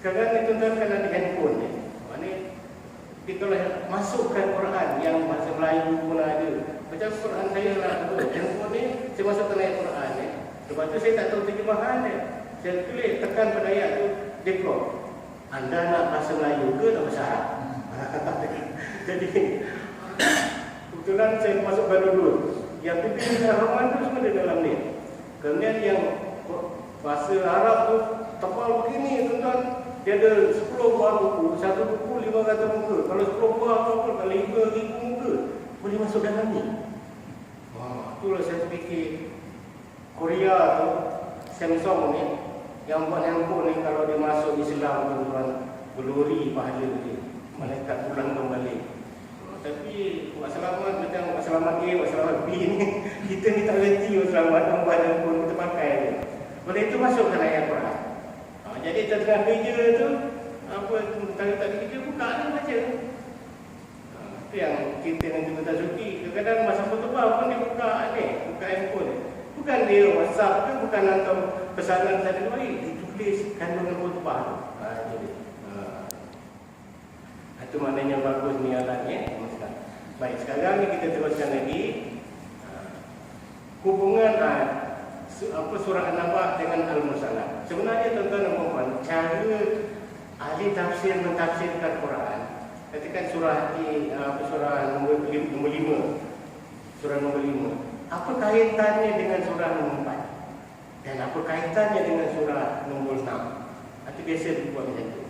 Sekarang ni tuan-tuan kan ada handphone ni. Maknanya kita kalau masukkan Quran yang bahasa Melayu pun ada. Macam Quran saya lah tu. Handphone ni saya masukkan ayat Quran ni. Lepas tu saya tak tahu terjemahan dia. Saya tulis tekan pada ayat tu dia keluar. Anda nak bahasa Melayu ke atau bahasa Arab? Jadi kebetulan saya masukkan dulu. Yang pimpin Rahman tu semua ada dalam ni. Kemudian yang bahasa Arab tu tebal begini tuan-tuan. Dia ada 10 buah buku, satu buku 500 muka. Kalau 10 buah apa, 5,000 muka boleh masuk dalam ni. Itulah saya fikir Korea tu, Samsung ni yang buat handphone ni, kalau dia masuk Islam tuan-tuan, berlori pahala dia. Malaikat pulang kembali. Tapi buat selamat macam buat selamat A, buat selamat B ni, kita ni tak reti buat selamat, buat handphone kita pakai dia. Oleh itu masukkan ayat Quran. Jadi tengah kerja tu, apa tadi kerja buka ni baca. Itu yang kita dengan kita tak suki. Kadang-kadang masa khutbah pun dia buka ni, buka handphone ni. Bukan dia WhatsApp tu, bukan hantar pesanan tadi baik, ditulis kandungan khutbah tu. Jadi itu maknanya bagus ni alatnya. Baik, sekarang ni kita teruskan lagi hubungan surah An-Naba dengan Al-Mursalat. Sebenarnya tuan-tuan dan puan, cara ahli tafsir mentafsirkan Quran, ketika surah nombor 5, surah nombor 5, apa kaitannya dengan surah nombor 4 dan apa kaitannya dengan surah nombor 6? Itu biasa dibuat macam tu.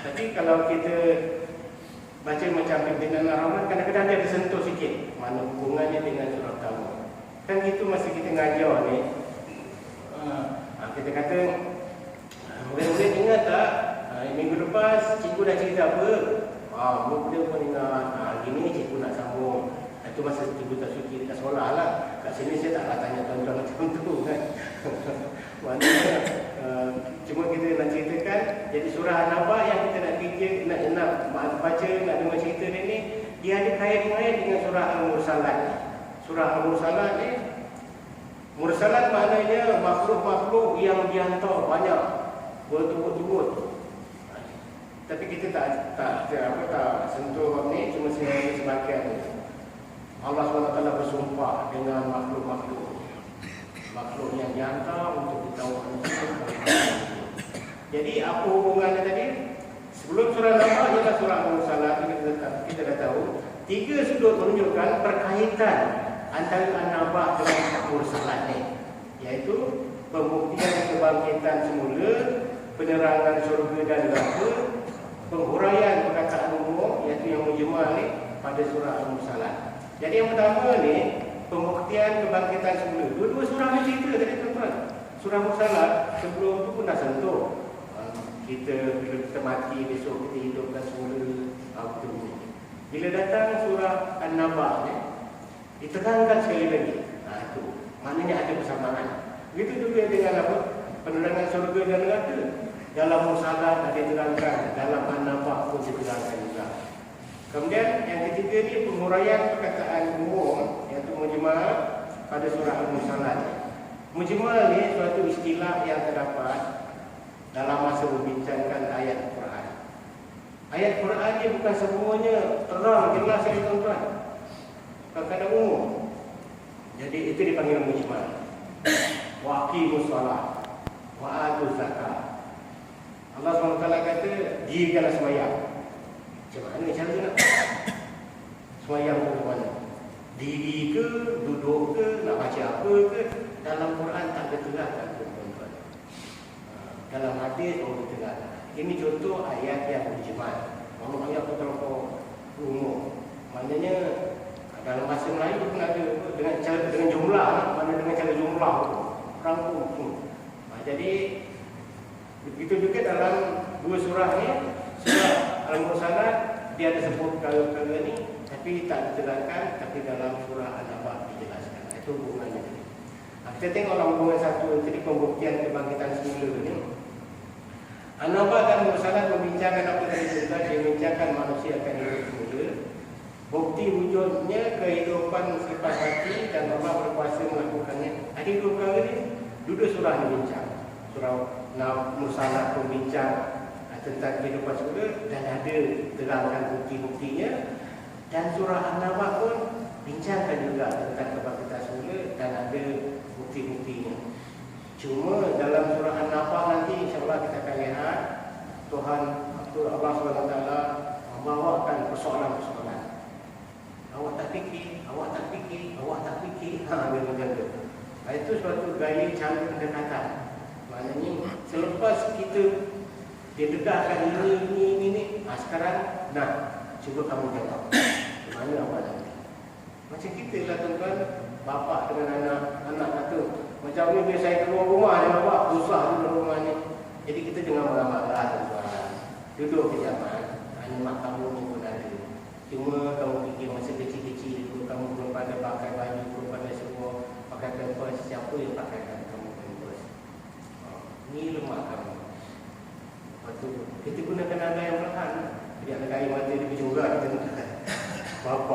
Tapi kalau kita baca macam pimpinan Ar-Rahman, kadang-kadang dia tersentuh sikit mana hubungannya dengan surah utama. Kan itu masa kita ngajar ni, kita kata murid-murid ingat tak minggu lepas cikgu dah cerita apa? Murid pun ingat. Gini cikgu nak sambung. Itu masa cikgu tak suki dekat sekolah lah. Kat sini saya taklah tanya tuan-tuan macam tu kan. Maknanya cuma kita nak ceritakan. Jadi surah An-Naba yang kita nak fikir, nak baca, nak dengar cerita ni, dia ada kait-kait dengan surah Al-Mursalat. Surah Al-Mursalat ni, Mursalat maknanya makhluk-makhluk yang dihantar banyak berturut-turut. Tapi kita tak sentuh ni, cuma sebahagian. Allah SWT bersumpah dengan makhluk-makhluk yang dihantar untuk beritahu manusia. Jadi apa hubungannya tadi? Sebelum surah Naba ialah surah Al-Mursalat, kita dah tahu 3 sudut menunjukkan perkaitan antara An-Naba dengan Mursalat ni, iaitu pembuktian kebangkitan semula, penerangan syurga dan neraka, penghuraian perkataan umum iaitu yang mujmal ni pada surah Al-Mursalat. Jadi yang pertama ni pembuktian kebangkitan semula. Dua-dua surah ni cerita tadi tuan-tuan. Surah Mursalat sebelum tu pun dah sentuh kita bila kita mati besok kita hidupkan semula betul. Bila datang surah An-Naba ni diterangkan sekali lagi. Itu maknanya ada persamaan. Begitu juga dengan apa? Penerangan syurga dan neraka. Dalam Mursalat ada diterangkan, dalam An-Naba pun diterangkan juga. Kemudian yang ketiga ni penguraian perkataan umum iaitu mujmal pada surah Al-Mursalat. Mujmal ni suatu istilah yang terdapat dalam masa membincangkan ayat Quran. Ayat Quran ni bukan semuanya terang jelas ya tuan-tuan. Kadang-kadang umum. Jadi itu dipanggil mujmal. Wa aqimus shalah wa atuz zakat. Allah SWT kata dirikanlah sembahyang. Macam mana cara nak sembahyang tu mana? Diri ke, duduk ke, nak baca apa ke? Dalam Quran tak ada terangkan tuan-tuan. Dalam hadis orang terangkan. Ini contoh ayat yang mujmal. Kalau ayat tu terlalu umum. Maknanya dalam bahasa Melayu pun ada dengan jumlah, mana dengan cara jumlah tu rangkum. Jadi begitu juga dalam dua surah ni, surah Al-Mursalat dia ada sebut perkara-perkara ni tapi tak diterangkan, tapi dalam surah An-Naba dijelaskan. Itu hubungannya. Kita tengoklah hubungan satu tadi pembuktian kebangkitan semula ni. An-Naba dan Mursalat membincangkan apa tadi juga, dia membincangkan manusia akan hidup semula. Bukti wujudnya kehidupan selepas mati dan Allah berkuasa melakukannya. Ada dua perkara ni, dua surah ni bincang. Surah Mursalat membincang tentang kehidupan surga dan ada terangkan bukti-buktinya, dan surah An-Naba pun bincangkan juga tentang kebangkitan surga dan ada bukti-buktinya. Cuma dalam surah An-Naba nanti insya-Allah kita akan lihat Tuhan Allah SWT membawakan persoalan-persoalan. Awak tak fikir, awak tak fikir, awak tak fikir. Dia macam tu. Itu suatu gaya cara pendekatan. Maknanya selepas kita didedahkan ini, sekarang cuba kamu jawab. Mana awak nanti? Macam kita lah tuan-tuan, bapa dengan anak kata, macam ni biar saya keluar rumah dengan awak, susah dulu rumah ni. Jadi kita jangan marah-marah tuan-tuan. Duduk kejap, mak kamu ni pun ada. Cuma kamu fikir masa kecil-kecil dulu, kamu belum pandai pakai baju, belum pandai semua, pakai pampers, siapa yang pakaikan kamu pampers? Ni lemak kamu. Lepas tu, kita gunakan nada yang perlahan. Jadi ada air mata dia berjurah, kita gunakan. Bapa